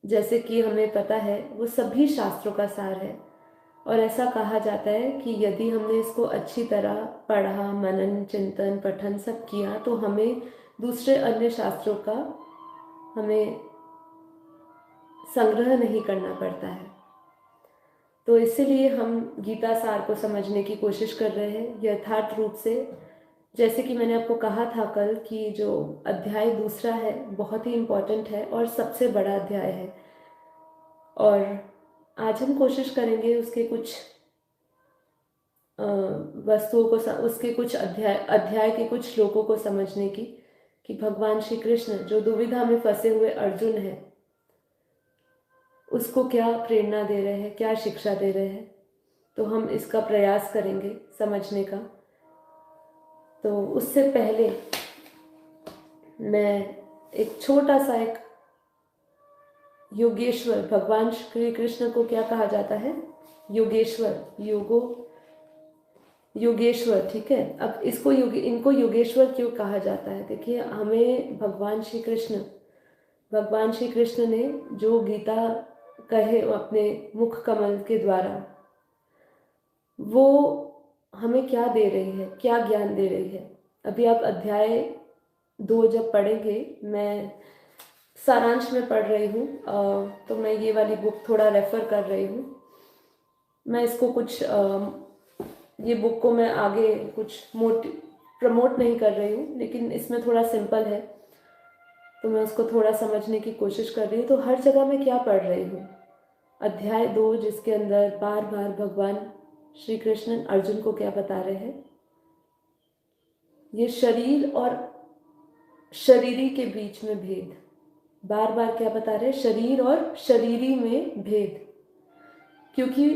जैसे कि हमें पता है वो सभी शास्त्रों का सार है। और ऐसा कहा जाता है कि यदि हमने इसको अच्छी तरह पढ़ा, मनन चिंतन पठन सब किया, तो हमें दूसरे अन्य शास्त्रों का हमें संग्रह नहीं करना पड़ता है। तो इसीलिए हम गीता सार को समझने की कोशिश कर रहे हैं यथार्थ रूप से। जैसे कि मैंने आपको कहा था कल कि जो अध्याय दूसरा है बहुत ही इम्पोर्टेंट है और सबसे बड़ा अध्याय है। और आज हम कोशिश करेंगे उसके कुछ वस्तुओं को उसके कुछ अध्याय अध्याय के कुछ श्लोकों को समझने की, कि भगवान श्री कृष्ण जो दुविधा में फंसे हुए अर्जुन है उसको क्या प्रेरणा दे रहे हैं, क्या शिक्षा दे रहे हैं। तो हम इसका प्रयास करेंगे समझने का। तो उससे पहले मैं एक छोटा सा एक योगेश्वर, भगवान श्री कृष्ण को क्या कहा जाता है, योगेश्वर, योगेश्वर, ठीक है। अब इसको इनको योगेश्वर क्यों कहा जाता है? देखिए, हमें भगवान श्री कृष्ण ने जो गीता कहे अपने मुख कमल के द्वारा, वो हमें क्या दे रही है, क्या ज्ञान दे रही है। अभी आप अध्याय 2 जब पढ़ेंगे, मैं सारांश में पढ़ रही हूँ, तो मैं ये वाली बुक थोड़ा रेफर कर रही हूँ। मैं इसको कुछ ये बुक को मैं आगे कुछ प्रमोट नहीं कर रही हूँ, लेकिन इसमें थोड़ा सिंपल है तो मैं उसको थोड़ा समझने की कोशिश कर रही हूँ। तो हर जगह मैं क्या पढ़ रही हूँ, अध्याय 2 जिसके अंदर बार बार भगवान श्री कृष्ण अर्जुन को क्या बता रहे हैं, ये शरीर और शरीरी के बीच में भेद। बार बार क्या बता रहे हैं, शरीर और शरीरी में भेद। क्योंकि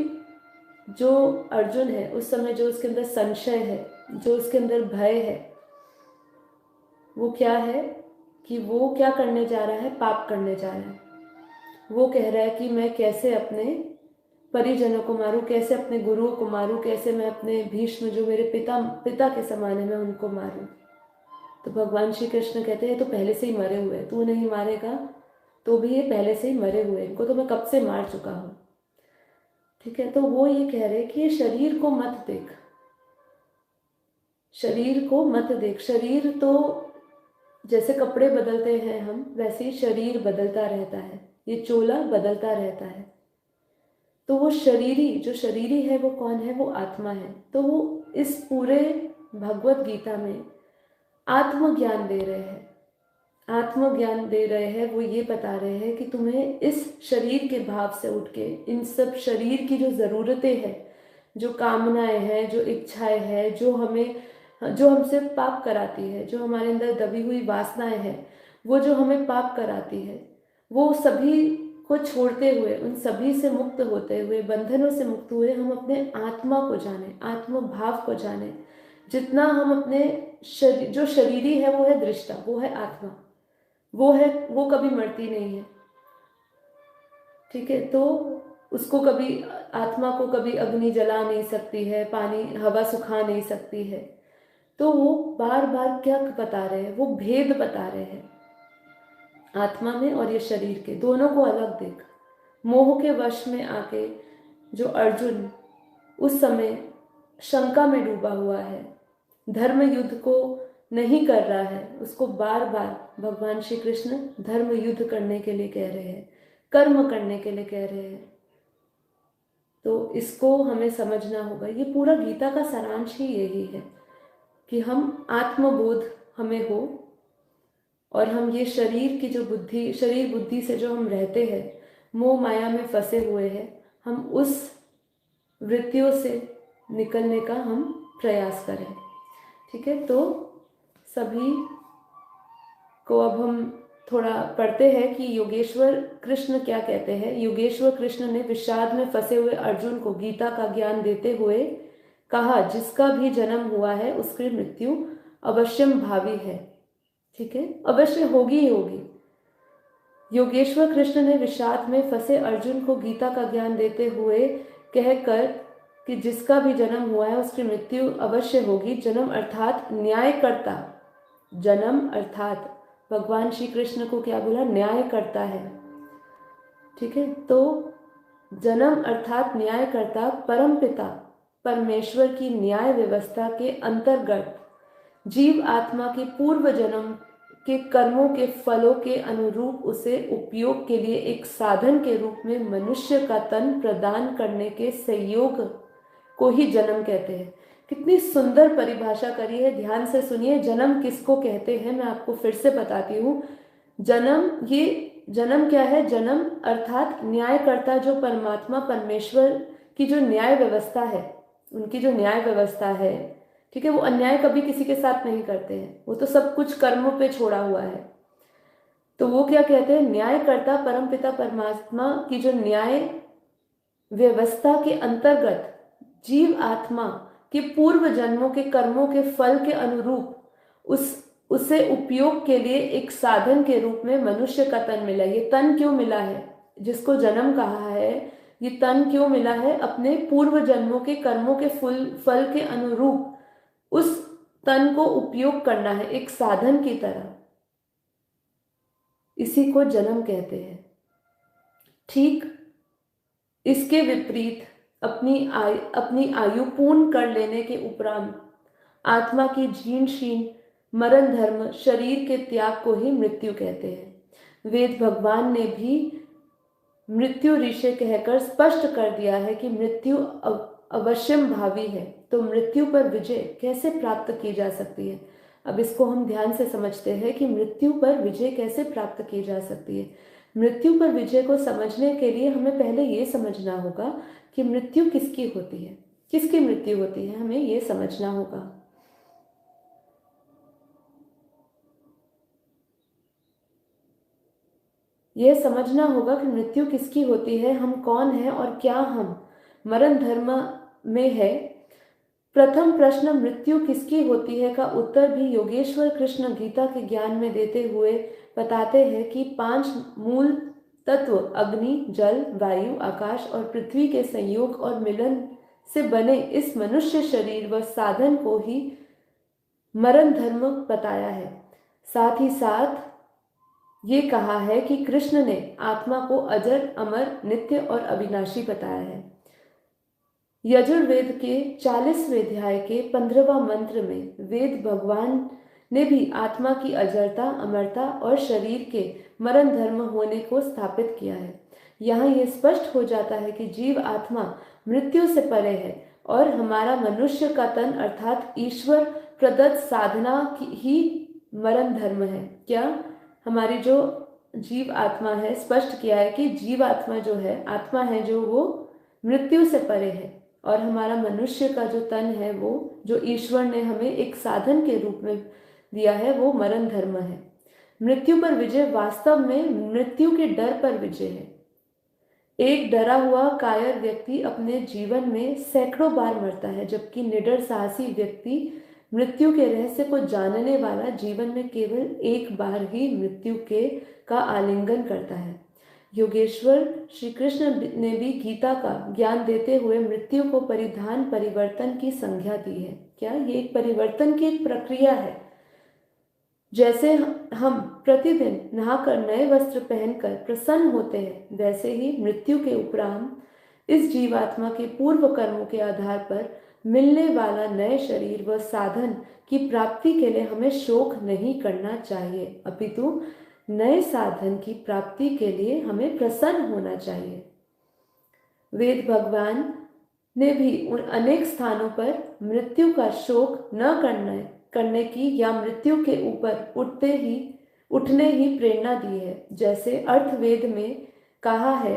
जो अर्जुन है उस समय जो उसके अंदर संशय है, जो उसके अंदर भय है, वो क्या है कि वो क्या करने जा रहा है, पाप करने जा रहा है। वो कह रहा है कि मैं कैसे अपने परिजनों को मारूं, कैसे अपने गुरुओं को मारूं, कैसे मैं अपने भीष्म जो मेरे पिता के समान है मैं उनको मारूं। तो भगवान श्री कृष्ण कहते हैं तो पहले से ही मरे हुए, तू नहीं मारेगा तो भी ये पहले से ही मरे हुए, इनको तो मैं कब से मार चुका हूं। ठीक है, तो वो ये कह रहे हैं कि ये शरीर को मत देख, शरीर को मत देख। शरीर तो जैसे कपड़े बदलते हैं हम, वैसे ही शरीर बदलता रहता है, ये चोला बदलता रहता है। तो वो जो शरीरी है वो कौन है, वो आत्मा है। तो वो इस पूरे भगवत गीता में आत्मज्ञान दे रहे हैं, आत्मज्ञान दे रहे हैं। वो ये बता रहे हैं कि तुम्हें इस शरीर के भाव से उठ के इन सब शरीर की जो ज़रूरतें हैं, जो कामनाएं हैं, जो इच्छाएं हैं, जो हमसे पाप कराती है, जो हमारे अंदर दबी हुई वासनाएं हैं, वो जो हमें पाप कराती है, वो सभी को छोड़ते हुए, उन सभी से मुक्त होते हुए, बंधनों से मुक्त हुए हम अपने आत्मा को जाने, आत्म भाव को जाने। जितना हम अपने जो शरीरी है वो है दृष्टा, वो है आत्मा, वो कभी मरती नहीं है। ठीक है, तो उसको कभी, आत्मा को कभी अग्नि जला नहीं सकती है, पानी हवा सुखा नहीं सकती है। तो वो बार बार क्या बता रहे हैं, वो भेद बता रहे हैं आत्मा में और ये शरीर के, दोनों को अलग देख। मोह के वश में आके जो अर्जुन उस समय शंका में डूबा हुआ है, धर्म युद्ध को नहीं कर रहा है, उसको बार बार भगवान श्री कृष्ण धर्म युद्ध करने के लिए कह रहे हैं, कर्म करने के लिए कह रहे हैं। तो इसको हमें समझना होगा। ये पूरा गीता का सारांश ही यही है कि हम आत्मबोध हमें हो, और हम ये शरीर की जो बुद्धि, शरीर बुद्धि से जो हम रहते हैं, मोह माया में फंसे हुए हैं, हम उस वृत्तियों से निकलने का हम प्रयास करें। ठीक है, तो सभी को अब हम थोड़ा पढ़ते हैं कि योगेश्वर कृष्ण क्या कहते हैं। योगेश्वर कृष्ण ने विषाद में फंसे हुए अर्जुन को गीता का ज्ञान देते हुए कहा, जिसका भी जन्म हुआ है उसकी मृत्यु अवश्यम भावी है। ठीक है, अवश्य होगी ही होगी। योगेश्वर कृष्ण ने विषाद में फंसे अर्जुन को गीता का ज्ञान देते हुए कहकर कि जिसका भी जन्म हुआ है उसकी मृत्यु अवश्य होगी। जन्म अर्थात न्यायकर्ता, जन्म अर्थात भगवान श्री कृष्ण को क्या बोला, न्याय करता है। ठीक है, तो जन्म अर्थात न्यायकर्ता परमपिता परमेश्वर की न्याय व्यवस्था के अंतर्गत जीव आत्मा के पूर्व जन्म के कर्मों के फलों के अनुरूप उसे उपयोग के लिए एक साधन के रूप में मनुष्य का तन प्रदान करने के संयोग को ही जन्म कहते हैं। कितनी सुंदर परिभाषा करी है, ध्यान से सुनिए। जन्म किसको कहते हैं मैं आपको फिर से बताती हूँ। जन्म क्या है? जन्म अर्थात न्यायकर्ता जो परमात्मा परमेश्वर की जो न्याय व्यवस्था है, उनकी जो न्याय व्यवस्था है, ठीक है, वो अन्याय कभी किसी के साथ नहीं करते हैं, वो तो सब कुछ कर्मों पे छोड़ा हुआ है। तो वो क्या कहते हैं? न्यायकर्ता परमपिता परमात्मा की जो न्याय व्यवस्था के अंतर्गत जीव आत्मा के पूर्व जन्मों के कर्मों के फल के अनुरूप उसे उपयोग के लिए एक साधन के रूप में मनुष्य का तन मिला। ये तन क्यों मिला है? जिसको जन्म कहा है, ये तन क्यों मिला है? अपने पूर्व जन्मों के कर्मों के फल के अनुरूप उस तन को उपयोग करना है एक साधन की तरह, इसी को जन्म कहते हैं। ठीक इसके विपरीत अपनी आयु पूर्ण कर लेने के उपरांत आत्मा की जीर्ण शीर्ण मरण धर्म शरीर के त्याग को ही मृत्यु कहते हैं। वेद भगवान ने भी मृत्यु ऋषि कहकर स्पष्ट कर दिया है कि मृत्यु अवश्यम भावी है। तो मृत्यु पर विजय कैसे प्राप्त की जा सकती है? अब इसको हम ध्यान से समझते हैं कि मृत्यु पर विजय कैसे प्राप्त की जा सकती है। मृत्यु पर विजय को समझने के लिए हमें पहले ये समझना होगा कि मृत्यु किसकी होती है, किसकी मृत्यु होती है, हमें ये समझना होगा। यह समझना होगा कि मृत्यु किसकी होती है, हम कौन हैं और क्या हम मरण धर्म में है। प्रथम प्रश्न मृत्यु किसकी होती है का उत्तर भी योगेश्वर कृष्ण गीता के ज्ञान में देते हुए बताते हैं कि 5 मूल तत्व अग्नि, जल, वायु, आकाश और पृथ्वी के संयोग और मिलन से बने इस मनुष्य शरीर व साधन को ही मरण धर्म बताया है। साथ ही साथ ये कहा है कि कृष्ण ने आत्मा को अजर, अमर, नित्य और अविनाशी बताया है। यजुर्वेद के 40वें अध्याय के 15वां मंत्र में वेद भगवान ने भी आत्मा की अजरता, अमरता और शरीर के मरण धर्म होने को स्थापित किया है। यहाँ यह स्पष्ट हो जाता है कि जीव आत्मा मृत्यु से परे है और हमारा मनुष्य का तन अर्थात ईश्वर प्रदत्त साधना ही मरण धर्म है। क्या? हमारी जो जीव आत्मा है, स्पष्ट किया है कि जीव आत्मा जो है, आत्मा है जो वो मृत्यु से परे है और हमारा मनुष्य का जो तन है वो जो ईश्वर ने हमें एक साधन के रूप में दिया है वो मरण धर्म है। मृत्यु पर विजय वास्तव में मृत्यु के डर पर विजय है। एक डरा हुआ कायर व्यक्ति अपने जीवन में सैकड़ों बार मरता है, जबकि निडर साहसी व्यक्ति मृत्यु के रहस्य को जानने वाला जीवन में केवल एक बार ही मृत्यु का आलिंगन करता है। योगेश्वर श्री कृष्ण ने भी गीता का ज्ञान देते हुए मृत्यु को परिधान परिवर्तन की संज्ञा दी है। क्या? ये एक परिवर्तन की एक प्रक्रिया है। जैसे हम प्रतिदिन नहाकर नए वस्त्र पहनकर प्रसन्न होते हैं, वैसे ही मृत्यु के उपरांत इस जीवात्मा के पूर्व कर्मों के आधार पर मिलने वाला नए शरीर व साधन की प्राप्ति के लिए हमें शोक नहीं करना चाहिए, अपितु नए साधन की प्राप्ति के लिए हमें प्रसन्न होना चाहिए। वेद भगवान ने भी उन अनेक स्थानों पर मृत्यु का शोक न करने की या मृत्यु के ऊपर उठने ही प्रेरणा दी है। जैसे अर्थवेद में कहा है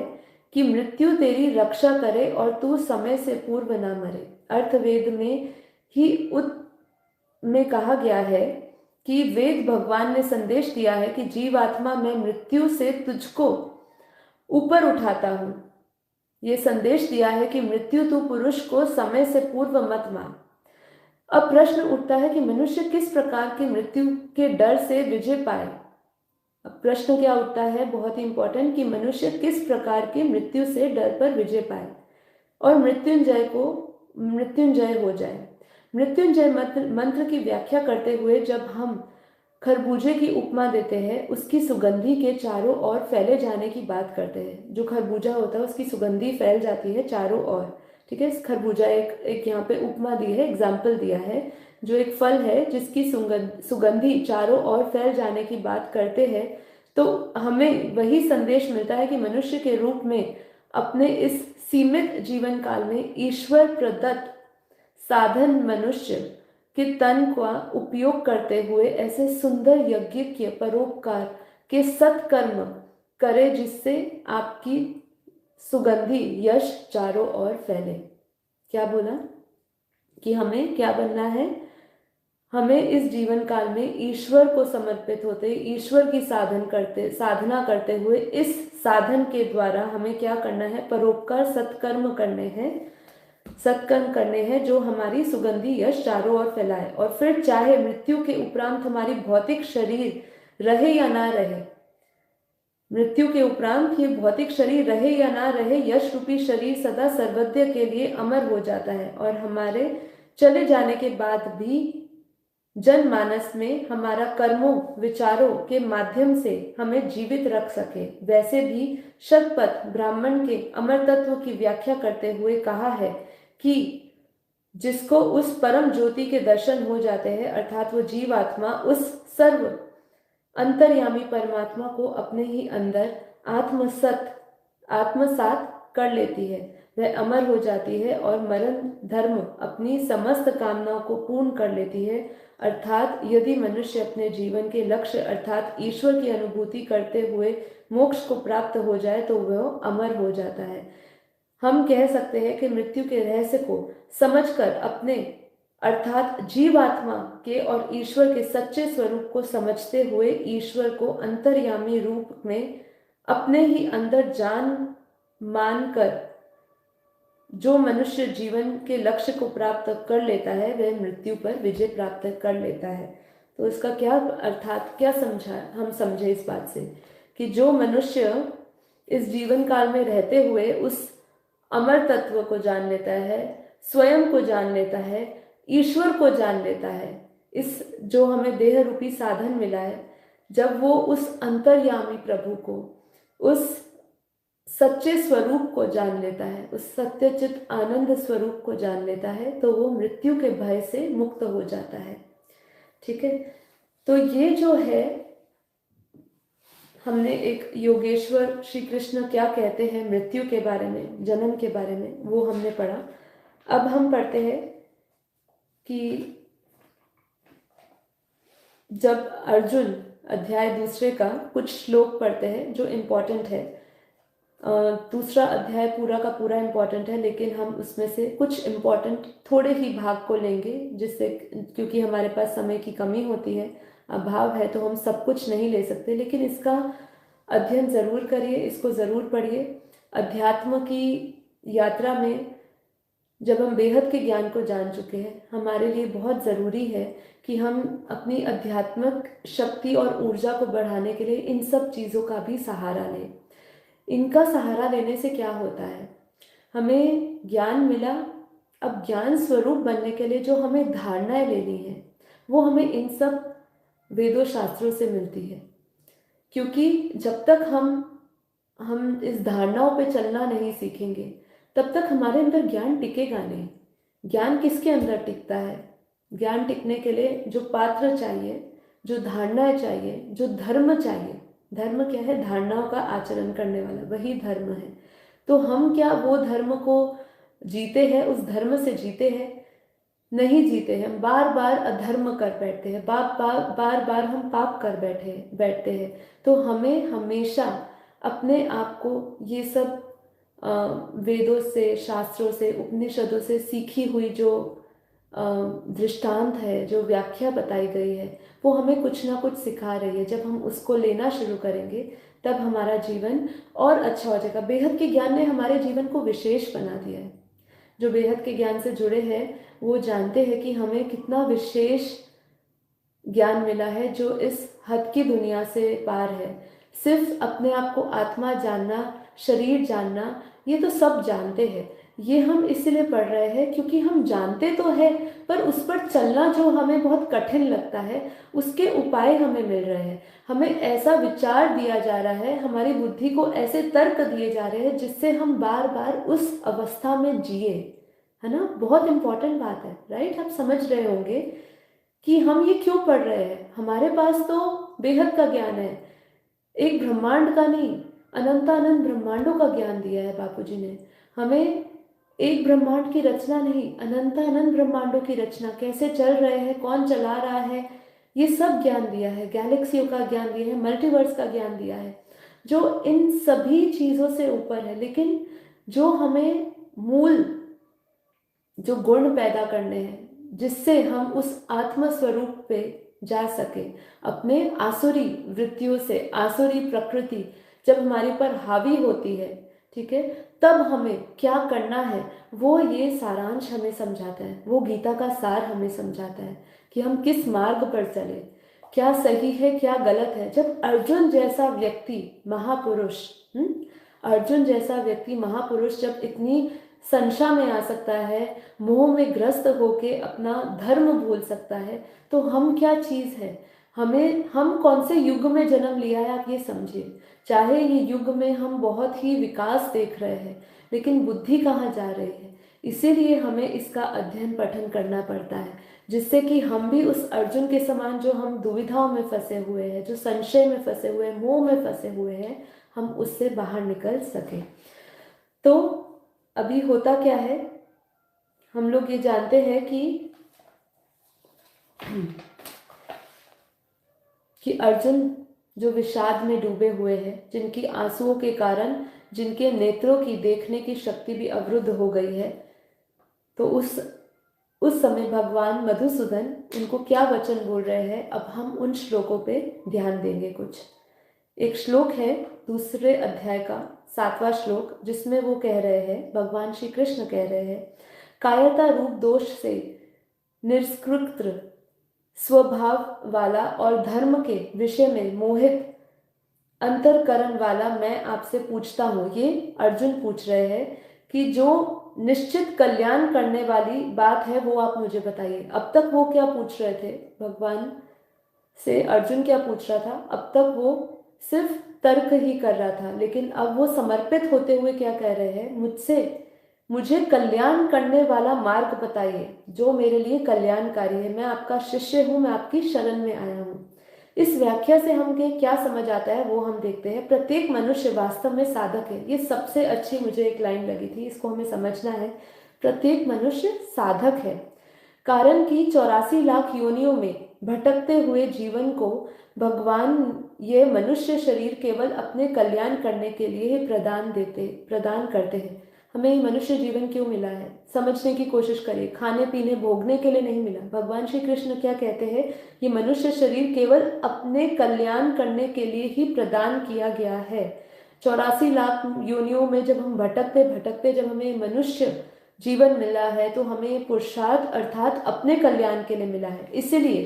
कि मृत्यु तेरी रक्षा करे और तू समय से पूर्व न मरे। अर्थवेद में कहा गया है कि वेद भगवान ने संदेश दिया है कि जीवात्मा मैं मृत्यु से तुझको ऊपर उठाता हूं। ये संदेश दिया है कि मृत्यु तू पुरुष को समय से पूर्व मत मान। अब प्रश्न उठता है कि मनुष्य किस प्रकार की मृत्यु के डर से विजय पाए। अब प्रश्न क्या उठता है, बहुत ही इंपॉर्टेंट, कि मनुष्य किस प्रकार की मृत्यु से डर पर विजय पाए और मृत्युंजय हो जाए। मृत्युंजय मंत्र की व्याख्या करते हुए जब हम खरबूजे की उपमा देते हैं, उसकी सुगंधी के चारों ओर फैले जाने की बात करते हैं। जो खरबूजा होता है उसकी सुगंधी फैल जाती है चारों ओर। ठीक है, खरबूजा एक एक यहाँ पे उपमा दी है, एग्जाम्पल दिया है, जो एक फल है जिसकी सुगंधी चारों ओर फैल जाने की बात करते हैं। तो हमें वही संदेश मिलता है कि मनुष्य के रूप में अपने इस सीमित जीवन काल में ईश्वर प्रदत्त साधन मनुष्य के तन का उपयोग करते हुए ऐसे सुंदर यज्ञ परोपकार के सत्कर्म करे जिससे आपकी सुगंधी यश चारों ओर फैले। क्या बोला कि हमें क्या बनना है? हमें इस जीवन काल में ईश्वर को समर्पित होते, ईश्वर की साधना करते हुए इस साधन के द्वारा हमें क्या करना है? परोपकार सत्कर्म करने हैं, सत्कर्म करने हैं जो हमारी सुगंधी यश चारों ओर फैलाए। और फिर चाहे मृत्यु के उपरांत हमारी भौतिक शरीर रहे या ना रहे, मृत्यु के उपरांत ये भौतिक शरीर रहे या ना रहे, यश रूपी शरीर सदा सर्वज्ञ के लिए अमर हो जाता है और हमारे चले जाने के बाद भी जनमानस में हमारा कर्मों विचारों के माध्यम से हमें जीवित रख सके। वैसे भी शतपथ ब्राह्मण के अमर तत्व की व्याख्या करते हुए कहा है कि जिसको उस परम ज्योति के दर्शन हो जाते हैं, अर्थात वो जीवात्मा उस सर्व अंतर्यामी परमात्मा को अपने ही अंदर आत्मसात कर लेती है, वह अमर हो जाती है और मरण धर्म अपनी समस्त कामनाओं को पूर्ण कर लेती है। अर्थात यदि मनुष्य अपने जीवन के लक्ष्य अर्थात ईश्वर की अनुभूति करते हुए मोक्ष को प्राप्त हो जाए तो वह अमर हो जाता है। हम कह सकते हैं कि मृत्यु के रहस्य को समझकर अपने अर्थात जीवात्मा के और ईश्वर के सच्चे स्वरूप को समझते हुए ईश्वर को अंतर्यामी रूप में अपने ही अंदर जान मानकर जो मनुष्य जीवन के लक्ष्य को प्राप्त कर लेता है वह मृत्यु पर विजय प्राप्त कर लेता है। तो इसका क्या अर्थात क्या समझा, हम समझे इस बात से कि जो मनुष्य इस जीवन काल में रहते हुए उस अमर तत्व को जान लेता है, स्वयं को जान लेता है, ईश्वर को जान लेता है, इस जो हमें देह रूपी साधन मिला है, जब वो उस अंतर्यामी प्रभु को, उस सच्चे स्वरूप को जान लेता है, उस सत्यचित आनंद स्वरूप को जान लेता है, तो वो मृत्यु के भय से मुक्त हो जाता है। ठीक है, तो ये जो है हमने एक योगेश्वर श्री कृष्ण क्या कहते हैं मृत्यु के बारे में, जन्म के बारे में, वो हमने पढ़ा। अब हम पढ़ते हैं कि जब अर्जुन अध्याय दूसरे का कुछ श्लोक पढ़ते हैं जो इम्पोर्टेंट है। दूसरा अध्याय पूरा का पूरा इम्पोर्टेंट है, लेकिन हम उसमें से कुछ इम्पोर्टेंट थोड़े ही भाग को लेंगे, जिससे क्योंकि हमारे पास समय की कमी होती है, अभाव है, तो हम सब कुछ नहीं ले सकते, लेकिन इसका अध्ययन ज़रूर करिए, इसको ज़रूर पढ़िए। अध्यात्म की यात्रा में जब हम बेहद के ज्ञान को जान चुके हैं, हमारे लिए बहुत ज़रूरी है कि हम अपनी आध्यात्मिक शक्ति और ऊर्जा को बढ़ाने के लिए इन सब चीज़ों का भी सहारा लें। इनका सहारा लेने से क्या होता है, हमें ज्ञान मिला, अब ज्ञान स्वरूप बनने के लिए जो हमें धारणाएं लेनी है वो हमें इन सब वेदों शास्त्रों से मिलती है। क्योंकि जब तक हम इस धारणाओं पे चलना नहीं सीखेंगे तब तक हमारे अंदर ज्ञान टिकेगा नहीं। ज्ञान किसके अंदर टिकता है? ज्ञान टिकने के लिए जो पात्र चाहिए, जो धारणाएं चाहिए, जो धर्म चाहिए। धर्म क्या है? धारणाओं का आचरण करने वाला, वही धर्म है। तो हम क्या वो धर्म को जीते हैं, उस धर्म से जीते हैं? नहीं जीते हैं, बार बार अधर्म कर बैठते हैं, बार बार हम पाप कर बैठते हैं। तो हमें हमेशा अपने आप को ये सब वेदों से, शास्त्रों से, उपनिषदों से सीखी हुई जो दृष्टांत है, जो व्याख्या बताई गई है, वो हमें कुछ ना कुछ सिखा रही है। जब हम उसको लेना शुरू करेंगे तब हमारा जीवन और अच्छा हो जाएगा। बेहद के ज्ञान ने हमारे जीवन को विशेष बना दिया है। जो बेहद के ज्ञान से जुड़े हैं वो जानते हैं कि हमें कितना विशेष ज्ञान मिला है जो इस हद की दुनिया से पार है। सिर्फ अपने आप को आत्मा जानना, शरीर जानना, ये तो सब जानते हैं, ये हम इसलिए पढ़ रहे हैं क्योंकि हम जानते तो है, पर उस पर चलना जो हमें बहुत कठिन लगता है, उसके उपाय हमें मिल रहे हैं। हमें ऐसा विचार दिया जा रहा है, हमारी बुद्धि को ऐसे तर्क दिए जा रहे हैं जिससे हम बार बार उस अवस्था में जिए, है ना। बहुत इंपॉर्टेंट बात है, राइट। आप समझ रहे होंगे कि हम ये क्यों पढ़ रहे हैं। हमारे पास तो बेहद का ज्ञान है, एक ब्रह्मांड का नहीं, अनंतानंत ब्रह्मांडों का ज्ञान दिया है बापूजी ने हमें। एक ब्रह्मांड की रचना नहीं, अनंतानंत ब्रह्मांडों की रचना, कैसे चल रहे हैं, कौन चला रहा है, ये सब ज्ञान दिया है। गैलेक्सियों का ज्ञान दिया है, मल्टीवर्स का ज्ञान दिया है, जो इन सभी चीजों से ऊपर है। लेकिन जो हमें मूल जो गुण पैदा करने हैं, जिससे हम उस आत्म स्वरूप पे जा सके, अपने आसुरी वृत्तियों से, आसुरी प्रकृति जब हमारे पर हावी होती है, ठीक है, तब हमें क्या करना है, वो ये सारांश हमें समझाता है। वो गीता का सार हमें समझाता है कि हम किस मार्ग पर चले, क्या सही है क्या गलत है। जब अर्जुन जैसा व्यक्ति महापुरुष, अर्जुन जैसा व्यक्ति महापुरुष जब इतनी संशय में आ सकता है, मोह में ग्रस्त होके अपना धर्म भूल सकता है, तो हम क्या चीज है। हम कौन से युग में जन्म लिया है, आप ये समझिए। चाहे ये युग में हम बहुत ही विकास देख रहे हैं, लेकिन बुद्धि कहाँ जा रही है। इसीलिए हमें इसका अध्ययन पठन करना पड़ता है, जिससे कि हम भी उस अर्जुन के समान, जो हम दुविधाओं में फंसे हुए हैं, जो संशय में फंसे हुए हैं, मोह में फंसे हुए हैं, हम उससे बाहर निकल सके। तो अभी होता क्या है, हम लोग ये जानते हैं कि अर्जुन जो विषाद में डूबे हुए हैं, जिनकी आंसुओं के कारण जिनके नेत्रों की देखने की शक्ति भी अवरुद्ध हो गई है, तो उस समय भगवान मधुसूदन उनको क्या वचन बोल रहे हैं, अब हम उन श्लोकों पे ध्यान देंगे। कुछ एक श्लोक है दूसरे अध्याय का 7वां श्लोक, जिसमें वो कह रहे हैं, भगवान श्री कृष्ण कह रहे हैं, कायरता रूप दोष से निष्कृत स्वभाव वाला और धर्म के विषय में मोहित अंतरकरण वाला मैं आपसे पूछता हूँ। ये अर्जुन पूछ रहे हैं कि जो निश्चित कल्याण करने वाली बात है वो आप मुझे बताइए। अब तक वो क्या पूछ रहे थे, भगवान से अर्जुन क्या पूछ रहा था, अब तक वो सिर्फ तर्क ही कर रहा था, लेकिन अब वो समर्पित होते हुए क्या कह रहे हैं, मुझे कल्याण करने वाला मार्ग बताइए, जो मेरे लिए कल्याणकारी है। मैं आपका शिष्य हूँ, मैं आपकी शरण में आया हूँ। इस व्याख्या से हमें क्या समझ आता है वो हम देखते हैं। प्रत्येक मनुष्य वास्तव में साधक है। ये सबसे अच्छी मुझे एक लाइन लगी थी, इसको हमें समझना है। प्रत्येक मनुष्य साधक है, कारण कि 84 लाख योनियों में भटकते हुए जीवन को भगवान ये मनुष्य शरीर केवल अपने कल्याण करने के लिए ही प्रदान करते हैं। हमें ये मनुष्य जीवन क्यों मिला है, समझने की कोशिश करिए। खाने पीने भोगने के लिए नहीं मिला। भगवान श्री कृष्ण क्या कहते हैं, ये मनुष्य शरीर केवल अपने कल्याण करने के लिए ही प्रदान किया गया है। 84 लाख योनियों में जब हम भटकते भटकते जब हमें मनुष्य जीवन मिला है, तो हमें पुरुषार्थ अर्थात अपने कल्याण के लिए मिला है। इसीलिए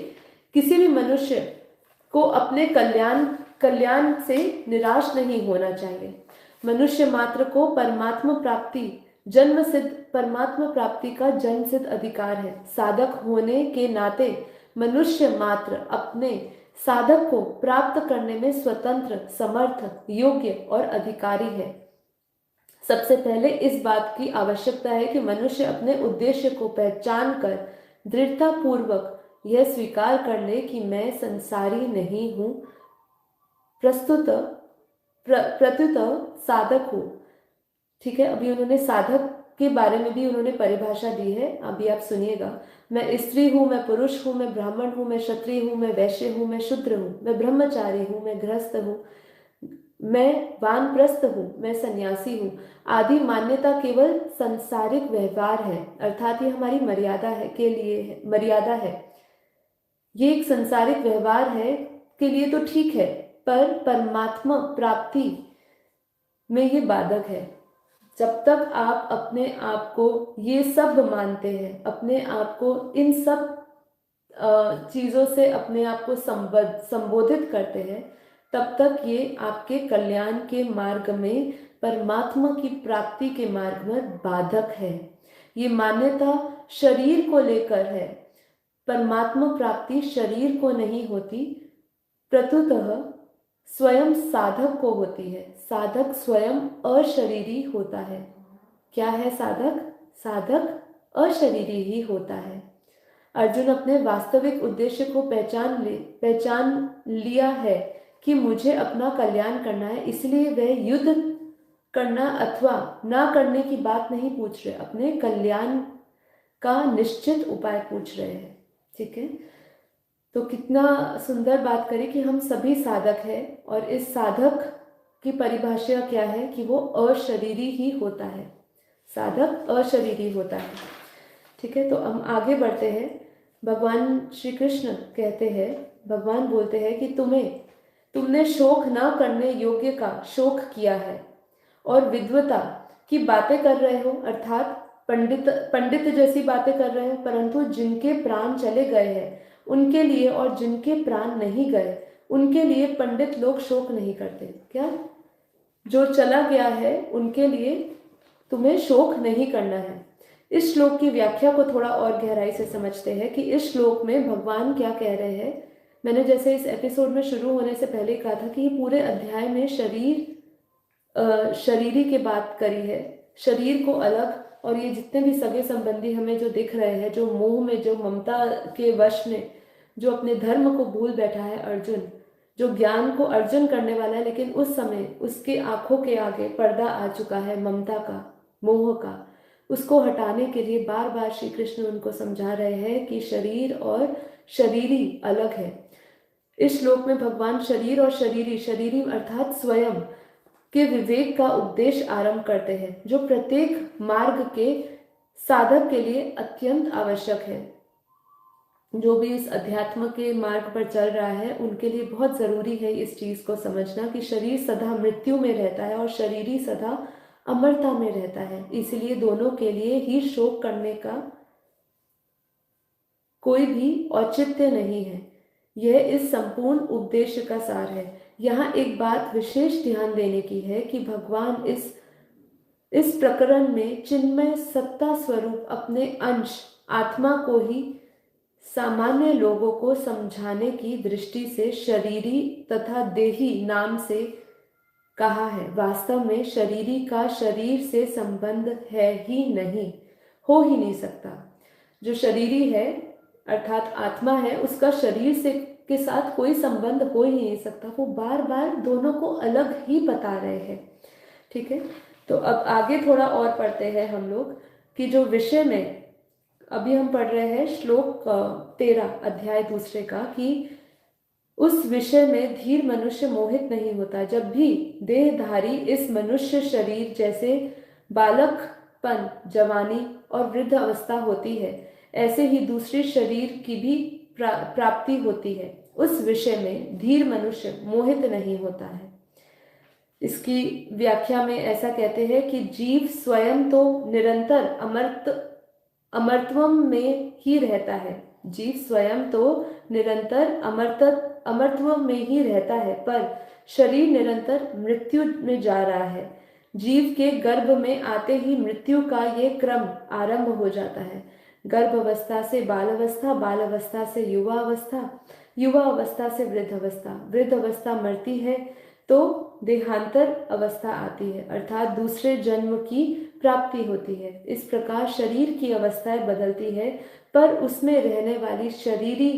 किसी भी मनुष्य को अपने कल्याण से निराश नहीं होना चाहिए। मनुष्य मात्र को परमात्मा प्राप्ति का जन्म सिद्ध अधिकार है। साधक होने के नाते मनुष्य मात्र अपने साधक को प्राप्त करने में स्वतंत्र, समर्थ, योग्य और अधिकारी है। सबसे पहले इस बात की आवश्यकता है कि मनुष्य अपने उद्देश्य को पहचान कर दृढ़ता पूर्वक यह स्वीकार कर ले कि मैं संसारी नहीं हूँ, प्रत्युत साधक हूँ। ठीक है, अभी उन्होंने साधक के बारे में भी उन्होंने परिभाषा दी है, अभी आप सुनिएगा। मैं स्त्री हूँ, मैं पुरुष हूँ, मैं ब्राह्मण हूँ, मैं क्षत्रिय हूँ, मैं वैश्य हूँ, मैं शूद्र हूँ, मैं ब्रह्मचारी हूँ, मैं गृहस्थ हूँ, मैं वानप्रस्थ हूँ, मैं सन्यासी हूँ आदि मान्यता केवल संसारिक व्यवहार है, अर्थात ये हमारी मर्यादा है के लिए है, मर्यादा है। ये एक संसारिक व्यवहार है के लिए तो ठीक है, पर परमात्मा प्राप्ति में ये बाधक है। जब तक आप अपने आप को ये सब मानते हैं, अपने आप को इन सब चीजों से अपने आप को संबोधित करते हैं, तब तक ये आपके कल्याण के मार्ग में, परमात्मा की प्राप्ति के मार्ग में बाधक है। ये मान्यता शरीर को लेकर है। परमात्मा प्राप्ति शरीर को नहीं होती, प्रत्युतः स्वयं साधक को होती है। साधक स्वयं अशरीरी होता है। क्या है साधक? साधक अशरीरी ही होता है। अर्जुन अपने वास्तविक उद्देश्य को पहचान लिया है कि मुझे अपना कल्याण करना है, इसलिए वह युद्ध करना अथवा ना करने की बात नहीं पूछ रहे, अपने कल्याण का निश्चित उपाय पूछ रहे हैं। ठीक है, तो कितना सुंदर बात करी कि हम सभी साधक हैं, और इस साधक की परिभाषा क्या है कि वो अशरीरी ही होता है। साधक अशरीरी होता है। ठीक है, तो हम आगे बढ़ते हैं। भगवान श्री कृष्ण कहते हैं, भगवान बोलते हैं कि तुमने शोक ना करने योग्य का शोक किया है और विद्वता की बातें कर रहे हो, अर्थात पंडित जैसी बातें कर रहे हो, परंतु जिनके प्राण चले गए हैं उनके लिए, और जिनके प्राण नहीं गए उनके लिए पंडित लोग शोक नहीं करते। क्या? जो चला गया है उनके लिए तुम्हें शोक नहीं करना है। इस श्लोक की व्याख्या को थोड़ा और गहराई से समझते हैं कि इस श्लोक में भगवान क्या कह रहे हैं। मैंने जैसे इस एपिसोड में शुरू होने से पहले कहा था कि ये पूरे अध्याय में शरीरी की बात करी है, शरीर को अलग, और ये जितने भी सगे संबंधी हमें जो दिख रहे हैं, जो मोह में, जो ममता के वश में, जो अपने धर्म को भूल बैठा है अर्जुन, जो ज्ञान को अर्जन करने वाला है, लेकिन उस समय उसके आंखों के आगे पर्दा आ चुका है ममता का, मोह का। उसको हटाने के लिए बार बार श्री कृष्ण उनको समझा रहे हैं कि शरीर और शरीरी अलग है। इस श्लोक में भगवान शरीर और शरीरी अर्थात स्वयं के विवेक का उपदेश आरंभ करते हैं, जो प्रत्येक मार्ग के साधक के लिए अत्यंत आवश्यक है। जो भी इस अध्यात्म के मार्ग पर चल रहा है उनके लिए बहुत जरूरी है इस चीज को समझना कि शरीर सदा मृत्यु में रहता है और शरीरी सदा अमरता में रहता है। इसलिए दोनों के लिए ही शोक करने का कोई भी औचित्य नहीं है। यह इस संपूर्ण उपदेश का सार है। यहाँ एक बात विशेष ध्यान देने की है कि भगवान इस प्रकरण में चिन्मय सत्ता स्वरूप अपने अंश आत्मा को ही सामान्य लोगों को समझाने की दृष्टि से शरीरी तथा देही नाम से कहा है। वास्तव में शरीरी का शरीर से संबंध है ही नहीं, हो ही नहीं सकता। जो शरीरी है अर्थात आत्मा है, उसका शरीर से के साथ कोई संबंध हो ही नहीं सकता। वो बार बार दोनों को अलग ही बता रहे हैं। ठीक है, तो अब आगे थोड़ा और पढ़ते हैं हम लोग कि जो विषय में अभी हम पढ़ रहे हैं श्लोक 13 अध्याय 2 का, कि उस विषय में धीर मनुष्य मोहित नहीं होता। जब भी देहधारी इस मनुष्य शरीर जैसे बालकपन, जवानी और वृद्ध अवस्था होती है, ऐसे ही दूसरे शरीर की भी प्राप्ति होती है। उस विषय में धीर मनुष्य मोहित नहीं होता है। इसकी व्याख्या में ऐसा कहते हैं कि जीव स्वयं तो निरंतर अमरत्व में ही रहता है। जीव स्वयं तो निरंतर अमरत्व में ही रहता है, पर शरीर निरंतर मृत्यु में जा रहा है। जीव के गर्भ में आते ही मृत्यु का ये क्रम आरंभ हो जाता है। गर्भावस्था से बालावस्था, बालावस्था से युवा अवस्था, युवा अवस्था से वृद्ध अवस्था, वृद्ध अवस्था मरती है तो देहांतर अवस्था आती है, अर्थात दूसरे जन्म की प्राप्ति होती है। इस प्रकार शरीर की अवस्थाएं बदलती है, पर उसमें रहने वाली शरीरी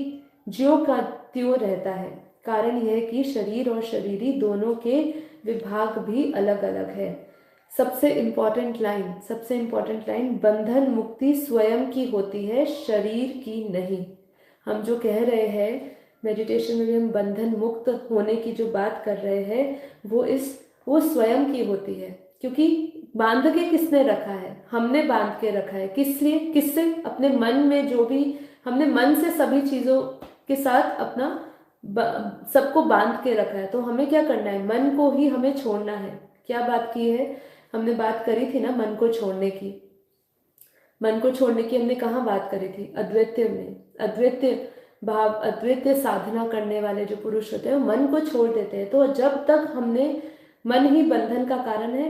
ज्यों का त्यों रहता है। कारण यह कि शरीर और शरीरी दोनों के विभाग भी अलग अलग है। सबसे इम्पोर्टेंट लाइन, बंधन मुक्ति स्वयं की होती है, शरीर की नहीं। हम जो कह रहे हैं मेडिटेशन में भी, हम बंधन मुक्त होने की जो बात कर रहे हैं वो स्वयं की होती है। क्योंकि बांध के किसने रखा है? हमने बांध के रखा है। किस लिए? किससे? अपने मन में जो भी हमने मन से सभी चीजों के साथ अपना सबको बांध के रखा है। तो हमें क्या करना है? मन को ही हमें छोड़ना है। क्या बात की है? हमने बात करी थी ना मन को छोड़ने की। मन को छोड़ने की हमने कहाँ बात करी थी? अद्वैत में। अद्वैत भाव अद्वैत साधना करने वाले जो पुरुष होते हैं वो मन को छोड़ देते हैं। तो जब तक हमने मन ही बंधन का कारण है,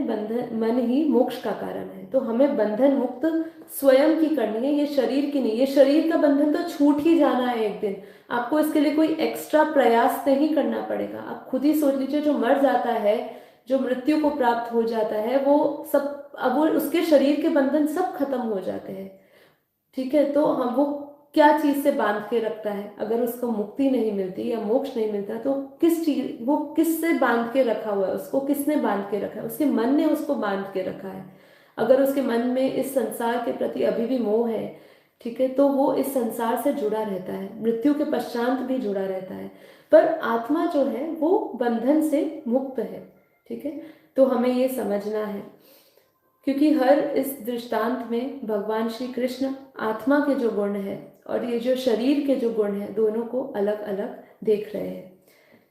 मन ही मोक्ष का कारण है, तो हमें बंधन मुक्त स्वयं की करनी है, ये शरीर की नहीं। ये शरीर का बंधन तो छूट ही जाना है एक दिन, आपको इसके लिए कोई एक्स्ट्रा प्रयास नहीं करना पड़ेगा। आप खुद ही सोच लीजिए, जो मर जाता है, जो मृत्यु को प्राप्त हो जाता है, वो सब, अब वो उसके शरीर के बंधन सब खत्म हो जाते हैं, ठीक है। तो हम वो क्या चीज से बांध के रखता है, अगर उसको मुक्ति नहीं मिलती या मोक्ष नहीं मिलता तो किस चीज, वो किससे बांध के रखा हुआ है, उसको किसने बांध के रखा है, उसके मन ने उसको बांध के रखा है। अगर उसके मन में इस संसार के प्रति अभी भी मोह है, ठीक है, तो वो इस संसार से जुड़ा रहता है, मृत्यु के पश्चात भी जुड़ा रहता है। पर आत्मा जो है वो बंधन से मुक्त है, ठीक है। तो हमें ये समझना है, क्योंकि हर इस दृष्टांत में भगवान श्री कृष्ण आत्मा के जो गुण है और ये जो शरीर के जो गुण है, दोनों को अलग अलग देख रहे हैं,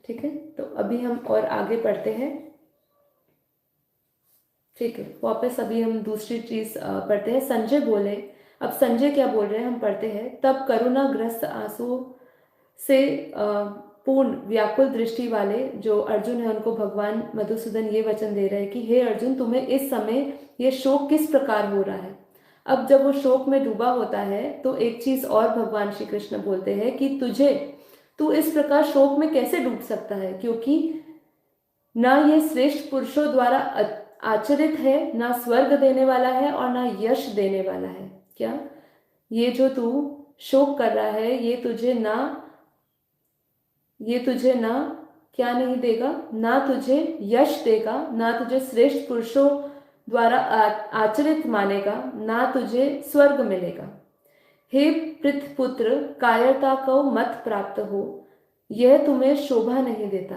ठीक है। तो अभी हम और आगे पढ़ते हैं, ठीक है। वापस अभी हम दूसरी चीज पढ़ते हैं। संजय बोले, अब संजय क्या बोल रहे हैं हम पढ़ते हैं। तब करुणाग्रस्त आंसू से पूर्ण व्याकुल दृष्टि वाले जो अर्जुन है, उनको भगवान मधुसूदन ये वचन दे रहे हैं कि हे अर्जुन, तुम्हें इस समय ये शोक किस प्रकार हो रहा है। अब जब वो शोक में डूबा होता है तो एक चीज और भगवान श्री कृष्ण बोलते हैं कि तू इस प्रकार शोक में कैसे डूब सकता है, क्योंकि ना ये श्रेष्ठ पुरुषों द्वारा आचरित है, ना स्वर्ग देने वाला है और ना यश देने वाला है। क्या ये जो तू शोक कर रहा है, ये तुझे ना क्या नहीं देगा, ना तुझे यश देगा, ना तुझे श्रेष्ठ पुरुषों द्वारा आचरित मानेगा, ना तुझे स्वर्ग मिलेगा। हे पृथपुत्र, कायरता को मत प्राप्त हो, यह तुम्हें शोभा नहीं देता।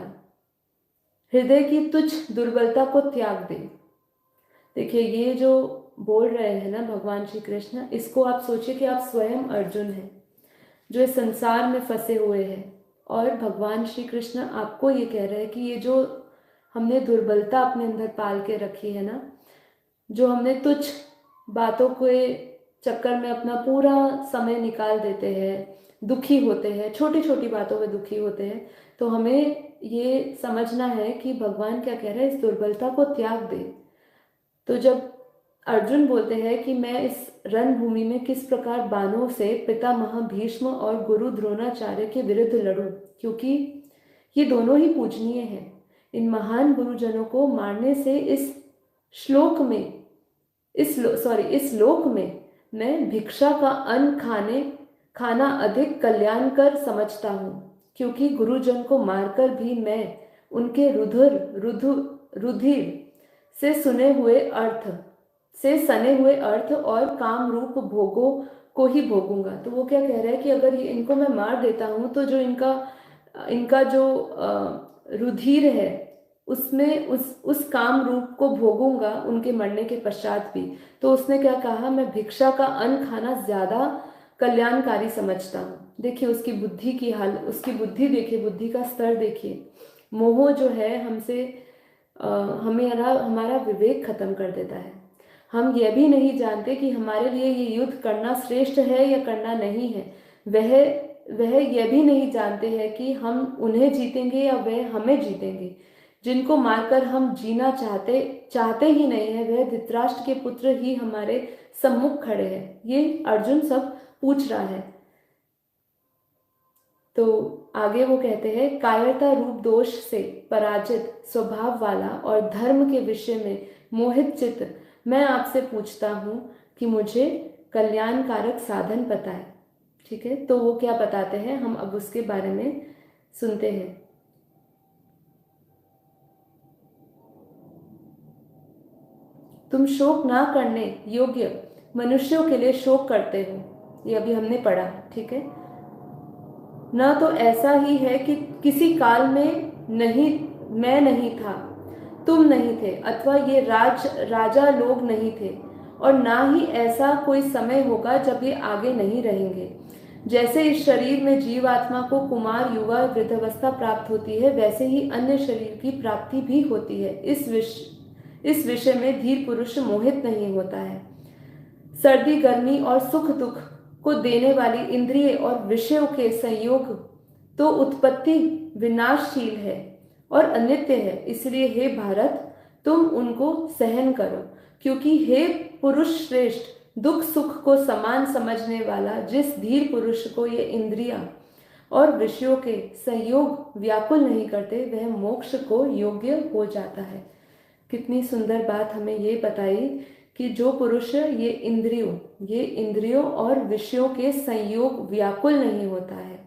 हृदय की तुच्छ दुर्बलता को त्याग दे। देखिए, ये जो बोल रहे हैं ना भगवान श्री कृष्ण, इसको आप सोचिए कि आप स्वयं अर्जुन हैं जो इस संसार में फंसे हुए हैं, और भगवान श्री कृष्ण आपको ये कह रहे हैं कि ये जो हमने दुर्बलता अपने अंदर पाल के रखी है ना, जो हमने तुच्छ बातों के चक्कर में अपना पूरा समय निकाल देते हैं, दुखी होते हैं, छोटी छोटी बातों में दुखी होते हैं, तो हमें ये समझना है कि भगवान क्या कह रहे हैं, इस दुर्बलता को त्याग दे। तो जब अर्जुन बोलते हैं कि मैं इस रणभूमि में किस प्रकार बाणों से पितामह भीष्म और गुरु द्रोणाचार्य के विरुद्ध लड़ूं, क्योंकि ये दोनों ही पूजनीय हैं, इन महान गुरुजनों को मारने से इस लोक में मैं भिक्षा का अन्न खाना अधिक कल्याणकर समझता हूँ, क्योंकि गुरुजन को मारकर भी मैं उनके रुधिर से सने हुए अर्थ और काम रूप भोगों को ही भोगूंगा। तो वो क्या कह रहे हैं कि अगर इनको मैं मार देता हूँ तो जो इनका जो रुधिर है उसमें उस काम रूप को भोगूंगा उनके मरने के पश्चात भी। तो उसने क्या कहा, मैं भिक्षा का अन्न खाना ज्यादा कल्याणकारी समझता हूँ। देखिए उसकी बुद्धि की उसकी बुद्धि देखिए, बुद्धि का स्तर देखिए। मोह जो है हमसे हमारा विवेक खत्म कर देता है। हम यह भी नहीं जानते कि हमारे लिए ये युद्ध करना श्रेष्ठ है या करना नहीं है। वह यह भी नहीं जानते हैं कि हम उन्हें जीतेंगे या वह हमें जीतेंगे। जिनको मारकर हम जीना चाहते ही नहीं है, वह धृतराष्ट्र के पुत्र ही हमारे सम्मुख खड़े हैं। ये अर्जुन सब पूछ रहा है। तो आगे वो कहते हैं, कायरता रूप दोष से पराजित स्वभाव वाला और धर्म के विषय में मोहित चित्त मैं आपसे पूछता हूँ कि मुझे कल्याणकारक साधन पता है। ठीक है, तो वो क्या बताते हैं, हम अब उसके बारे में सुनते हैं। तुम शोक ना करने योग्य मनुष्यों के लिए शोक करते हो, ये अभी हमने पढ़ा। ठीक है, न तो ऐसा ही है कि किसी काल में मैं नहीं था, तुम नहीं थे, अथवा ये राजा लोग नहीं थे, और ना ही ऐसा कोई समय होगा जब ये आगे नहीं रहेंगे। जैसे इस शरीर में जीवात्मा को कुमार युवा वृद्धावस्था प्राप्त होती है, वैसे ही अन्य शरीर की प्राप्ति भी होती है। इस विषय में धीर पुरुष मोहित नहीं होता है। सर्दी गर्मी और सुख दुख को देने वाली इंद्रिय और विषयों के संयोग तो उत्पत्ति विनाशशील है और अनित्य है, इसलिए हे भारत तुम उनको सहन करो। क्योंकि हे पुरुष श्रेष्ठ, दुख सुख को समान समझने वाला जिस धीर पुरुष को ये इंद्रियां और विषयों के संयोग व्याकुल नहीं करते, वह मोक्ष को योग्य हो जाता है। कितनी सुंदर बात हमें ये बताई कि जो पुरुष ये इंद्रियों और विषयों के संयोग व्याकुल नहीं होता है,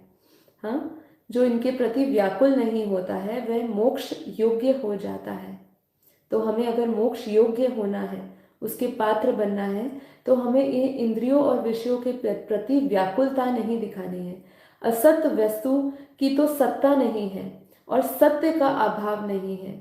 हाँ, जो इनके प्रति व्याकुल नहीं होता है, वह मोक्ष योग्य हो जाता है। तो हमें अगर मोक्ष योग्य होना है, उसके पात्र बनना है, तो हमें ये इंद्रियों और विषयों के प्रति व्याकुलता नहीं दिखानी है। असत्य वस्तु की तो सत्ता नहीं है और सत्य का अभाव नहीं है,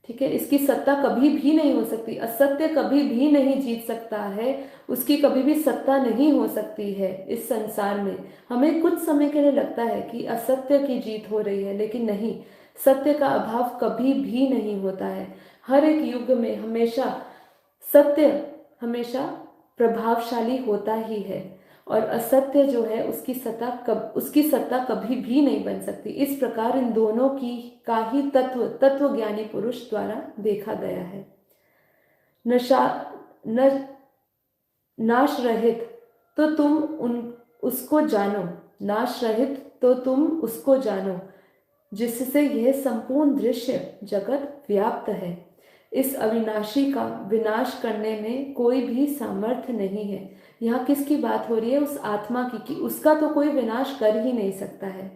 ठीक है। इसकी सत्ता कभी भी नहीं हो सकती, असत्य कभी भी नहीं जीत सकता है, उसकी कभी भी सत्ता नहीं हो सकती है इस संसार में। हमें कुछ समय के लिए लगता है कि असत्य की जीत हो रही है, लेकिन नहीं, सत्य का अभाव कभी भी नहीं होता है। हर एक युग में हमेशा सत्य हमेशा प्रभावशाली होता ही है और असत्य जो है उसकी सत्ता कभी भी नहीं बन सकती। इस प्रकार इन दोनों का ही तत्वज्ञानी पुरुष द्वारा देखा गया है। नाश रहित तो तुम उसको जानो, नाश रहित तो तुम उसको जानो, जिससे यह संपूर्ण दृश्य जगत व्याप्त है। इस अविनाशी का विनाश करने में कोई भी सामर्थ्य नहीं है। यहाँ किसकी बात हो रही है? उस आत्मा की, कि उसका तो कोई विनाश कर ही नहीं सकता है।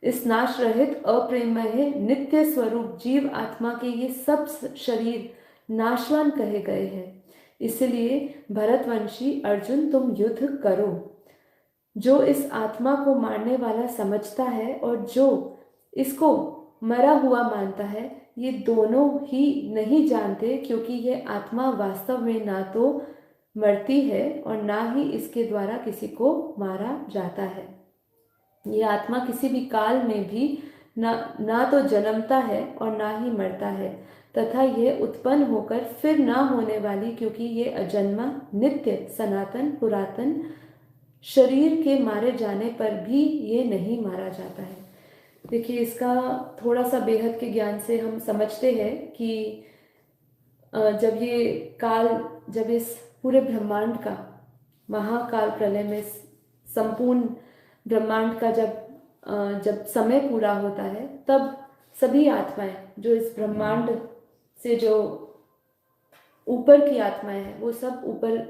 इस नाश रहित अप्रेमय नित्य स्वरूप जीव आत्मा के ये सब शरीर नाशवान कहे गए हैं। इसलिए भरतवंशी अर्जुन तुम युद्ध करो। जो इस आत्मा को मारने वाला समझता है और जो इसको मरा हुआ मानता है, ये दोनों ही नहीं जानते, क्योंकि ये आत्मा वास्तव में ना तो मरती है और ना ही इसके द्वारा किसी को मारा जाता है। ये आत्मा किसी भी काल में भी ना तो जन्मता है और ना ही मरता है, तथा यह उत्पन्न होकर फिर ना होने वाली, क्योंकि ये अजन्मा नित्य सनातन पुरातन शरीर के मारे जाने पर भी ये नहीं मारा जाता है। देखिए, इसका थोड़ा सा बेहद के ज्ञान से हम समझते हैं कि जब इस पूरे ब्रह्मांड का महाकाल प्रलय में संपूर्ण ब्रह्मांड का जब समय पूरा होता है, तब सभी आत्माएं जो इस ब्रह्मांड से जो ऊपर की आत्माएं हैं, वो सब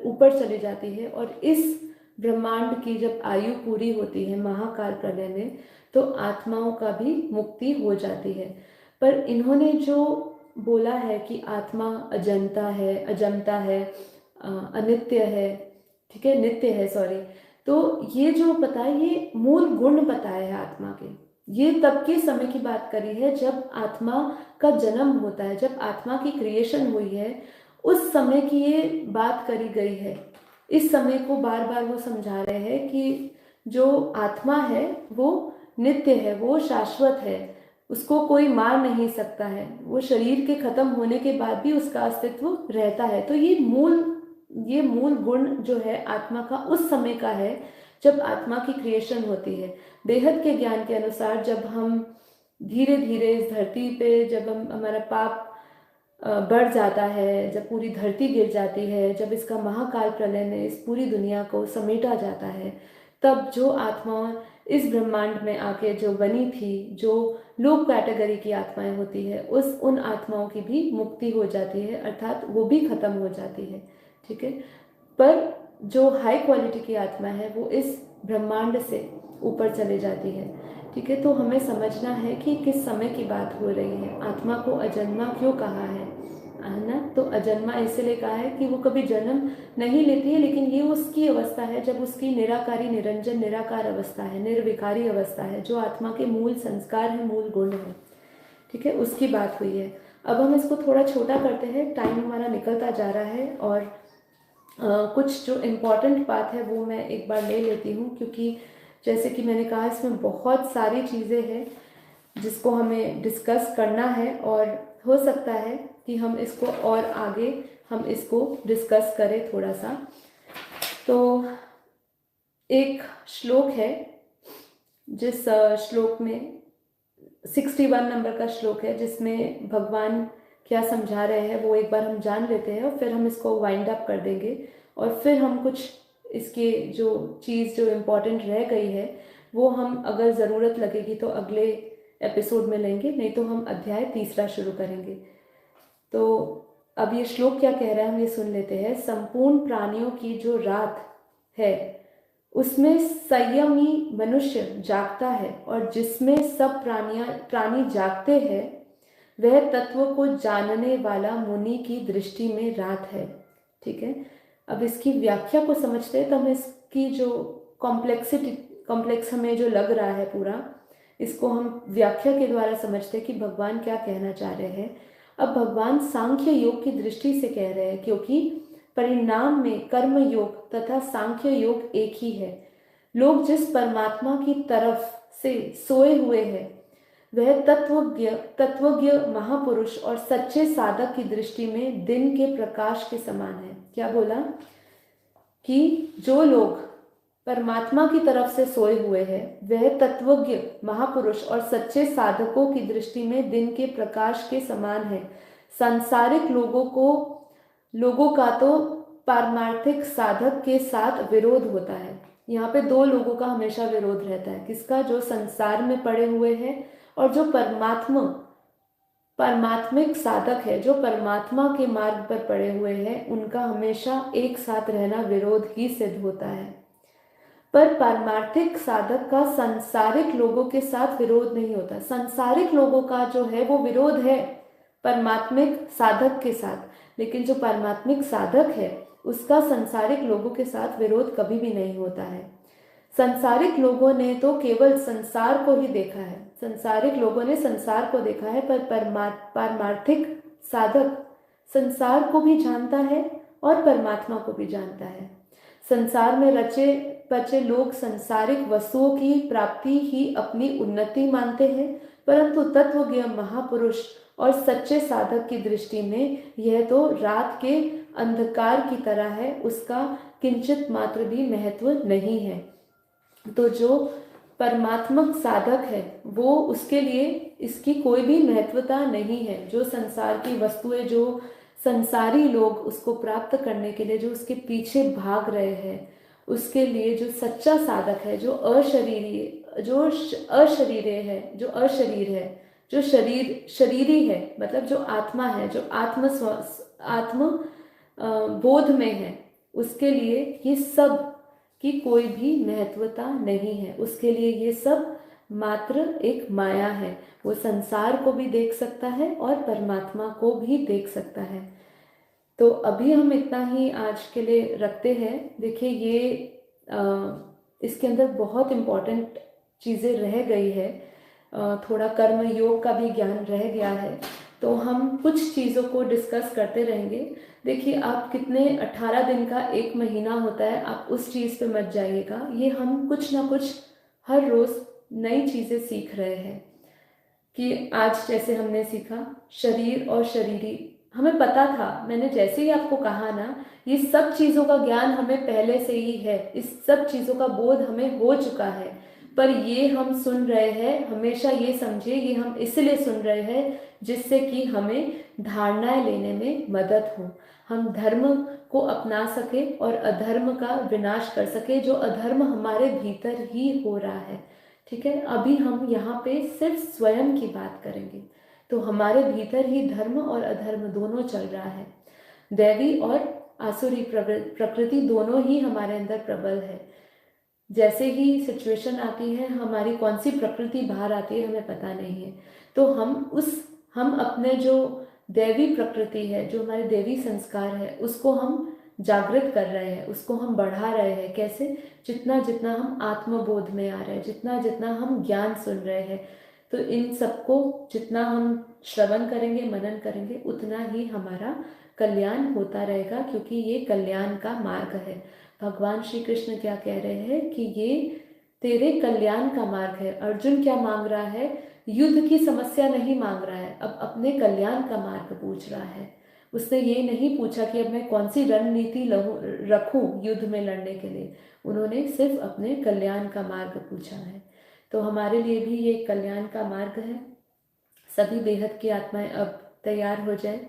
ऊपर चली जाती है। और इस ब्रह्मांड की जब आयु पूरी होती है महाकाल प्रलय में, तो आत्माओं का भी मुक्ति हो जाती है। पर इन्होंने जो बोला है कि आत्मा अजंता है, अनित्य है, ठीक है, नित्य है, सॉरी, तो ये जो बताया, ये मूल गुण बताया है आत्मा के। ये तब के समय की बात करी है जब आत्मा का जन्म होता है, जब आत्मा की क्रिएशन हुई है, उस समय की ये बात करी गई है। इस समय को बार बार वो समझा रहे हैं कि जो आत्मा है वो नित्य है, वो शाश्वत है, उसको कोई मार नहीं सकता है, वो शरीर के खत्म होने के बाद भी उसका अस्तित्व रहता है। तो ये मूल गुण जो है आत्मा का उस समय का है जब आत्मा की क्रिएशन होती है। बेहद के ज्ञान के अनुसार जब हम धीरे धीरे इस धरती पे, जब हमारा पाप बढ़ जाता है, जब पूरी धरती गिर जाती है, जब इसका महाकाल प्रलय में इस पूरी दुनिया को समेटा जाता है, तब जो आत्मा इस ब्रह्मांड में आके जो बनी थी, जो लो कैटेगरी की आत्माएं होती है, उन आत्माओं की भी मुक्ति हो जाती है, अर्थात वो भी खत्म हो जाती है, ठीक है। पर जो हाई क्वालिटी की आत्मा है वो इस ब्रह्मांड से ऊपर चले जाती है, ठीक है। तो हमें समझना है कि किस समय की बात हो रही है। आत्मा को अजन्मा क्यों कहा है ना? तो अजन्मा इसलिए कहा है कि वो कभी जन्म नहीं लेती है, लेकिन ये उसकी अवस्था है जब उसकी निराकारी निरंजन निराकार अवस्था है, निर्विकारी अवस्था है, जो आत्मा के मूल संस्कार है, मूल गुण है, ठीक है, उसकी बात हुई है। अब हम इसको थोड़ा छोटा करते हैं, टाइम हमारा निकलता जा रहा है, और कुछ जो इम्पोर्टेंट बात है वो मैं एक बार ले लेती हूँ, क्योंकि जैसे कि मैंने कहा इसमें बहुत सारी चीज़ें हैं जिसको हमें डिस्कस करना है, और हो सकता है कि हम इसको और आगे हम इसको डिस्कस करें थोड़ा सा। तो एक श्लोक है, जिस श्लोक में 61 नंबर का श्लोक है, जिसमें भगवान क्या समझा रहे हैं वो एक बार हम जान लेते हैं और फिर हम इसको वाइंड अप कर देंगे। और फिर हम कुछ इसके जो चीज़ जो इम्पोर्टेंट रह गई है वो हम अगर ज़रूरत लगेगी तो अगले एपिसोड में लेंगे, नहीं तो हम अध्याय 3 शुरू करेंगे। तो अब ये श्लोक क्या कह रहा है हम ये सुन लेते हैं। संपूर्ण प्राणियों की जो रात है उसमें संयमी मनुष्य जागता है, और जिसमें सब प्राणी जागते हैं वह तत्व को जानने वाला मुनि की दृष्टि में रात है। ठीक है, अब इसकी व्याख्या को समझते हैं तो हमें इसकी जो कॉम्प्लेक्स हमें जो लग रहा है पूरा, इसको हम व्याख्या के द्वारा समझते हैं कि भगवान क्या कहना चाह रहे हैं। अब भगवान सांख्य योग की दृष्टि से कह रहे हैं, क्योंकि परिणाम में कर्म योग तथा सांख्य योग एक ही है। लोग जिस परमात्मा की तरफ से सोए हुए हैं वह तत्वज्ञ महापुरुष और सच्चे साधक की दृष्टि में दिन के प्रकाश के समान है। क्या बोला कि जो लोग परमात्मा की तरफ से सोए हुए हैं वह तत्वज्ञ महापुरुष और सच्चे साधकों की दृष्टि में दिन के प्रकाश के समान है। सांसारिक लोगों का तो पारमार्थिक साधक के साथ विरोध होता है। यहाँ पे दो लोगों का हमेशा विरोध रहता है, किसका? जो संसार में पड़े हुए हैं और जो परमात्मिक साधक है, जो परमात्मा के मार्ग पर पड़े हुए हैं, उनका हमेशा एक साथ रहना विरोध ही सिद्ध होता है। पर पारमार्थिक साधक का सांसारिक लोगों के साथ विरोध नहीं होता। सांसारिक लोगों का जो है वो विरोध है परमात्मिक साधक के साथ, लेकिन जो परमात्मिक साधक है उसका सांसारिक लोगों के साथ विरोध कभी भी नहीं होता है। सांसारिक लोगों ने तो केवल संसार को ही देखा है, सांसारिक लोगों ने संसार को देखा है, पर पारमार्थिक साधक संसार को भी जानता है और परमात्मा को भी जानता है। संसार में रचे बचे लोग सांसारिक वस्तुओं की प्राप्ति ही अपनी उन्नति मानते हैं, परंतु तत्वज्ञ महापुरुष और सच्चे साधक की दृष्टि में यह तो रात के अंधकार की तरह है, उसका किंचित मात्र भी महत्व नहीं है। तो जो परमात्मक साधक है वो, उसके लिए इसकी कोई भी महत्वता नहीं है। जो संसार की वस्तुएं, जो संसारी लोग उसको प्राप्त करने के लिए जो उसके पीछे भाग रहे हैं, उसके लिए जो सच्चा साधक है, जो अशरीर है, जो शरीरी है, मतलब जो आत्मा है, जो आत्म बोध में है, उसके लिए ये सब की कोई भी महत्वता नहीं है। उसके लिए ये सब मात्र एक माया है। वो संसार को भी देख सकता है और परमात्मा को भी देख सकता है। तो अभी हम इतना ही आज के लिए रखते हैं। देखिए ये इसके अंदर बहुत इम्पोर्टेंट चीज़ें रह गई है, थोड़ा कर्म योग का भी ज्ञान रह गया है, तो हम कुछ चीज़ों को डिस्कस करते रहेंगे। देखिए आप कितने 18 दिन का एक महीना होता है, आप उस चीज़ पे मत जाइएगा। ये हम कुछ ना कुछ हर रोज़ नई चीज़ें सीख रहे हैं। कि आज जैसे हमने सीखा शरीर और शरीरी, हमें पता था, मैंने जैसे ही आपको कहा ना, ये सब चीज़ों का ज्ञान हमें पहले से ही है, इस सब चीज़ों का बोध हमें हो चुका है, पर ये हम सुन रहे हैं। हमेशा ये समझिए, ये हम इसलिए सुन रहे हैं जिससे कि हमें धारणाएं लेने में मदद हो, हम धर्म को अपना सके और अधर्म का विनाश कर सके, जो अधर्म हमारे भीतर ही हो रहा है। ठीक है, अभी हम यहाँ पे सिर्फ स्वयं की बात करेंगे। तो हमारे भीतर ही धर्म और अधर्म दोनों चल रहा है, दैवी और आसुरी प्रकृति दोनों ही हमारे अंदर प्रबल है। जैसे ही सिचुएशन आती है, हमारी कौन सी प्रकृति बाहर आती है हमें पता नहीं है। तो हम अपने जो दैवी प्रकृति है, जो हमारे दैवी संस्कार है, उसको हम जागृत कर रहे हैं, उसको हम बढ़ा रहे हैं। कैसे? जितना जितना हम आत्मबोध में आ रहे हैं, जितना जितना हम ज्ञान सुन रहे हैं, तो इन सबको जितना हम श्रवण करेंगे, मनन करेंगे, उतना ही हमारा कल्याण होता रहेगा, क्योंकि ये कल्याण का मार्ग है। भगवान श्री कृष्ण क्या कह रहे हैं कि ये तेरे कल्याण का मार्ग है। अर्जुन क्या मांग रहा है? युद्ध की समस्या नहीं मांग रहा है, अब अपने कल्याण का मार्ग पूछ रहा है। उसने ये नहीं पूछा कि अब मैं कौन सी रणनीति रखूं युद्ध में लड़ने के लिए। उन्होंने सिर्फ अपने कल्याण का मार्ग पूछा है। तो हमारे लिए भी ये कल्याण का मार्ग है। सभी बेहद की आत्माएं अब तैयार हो जाए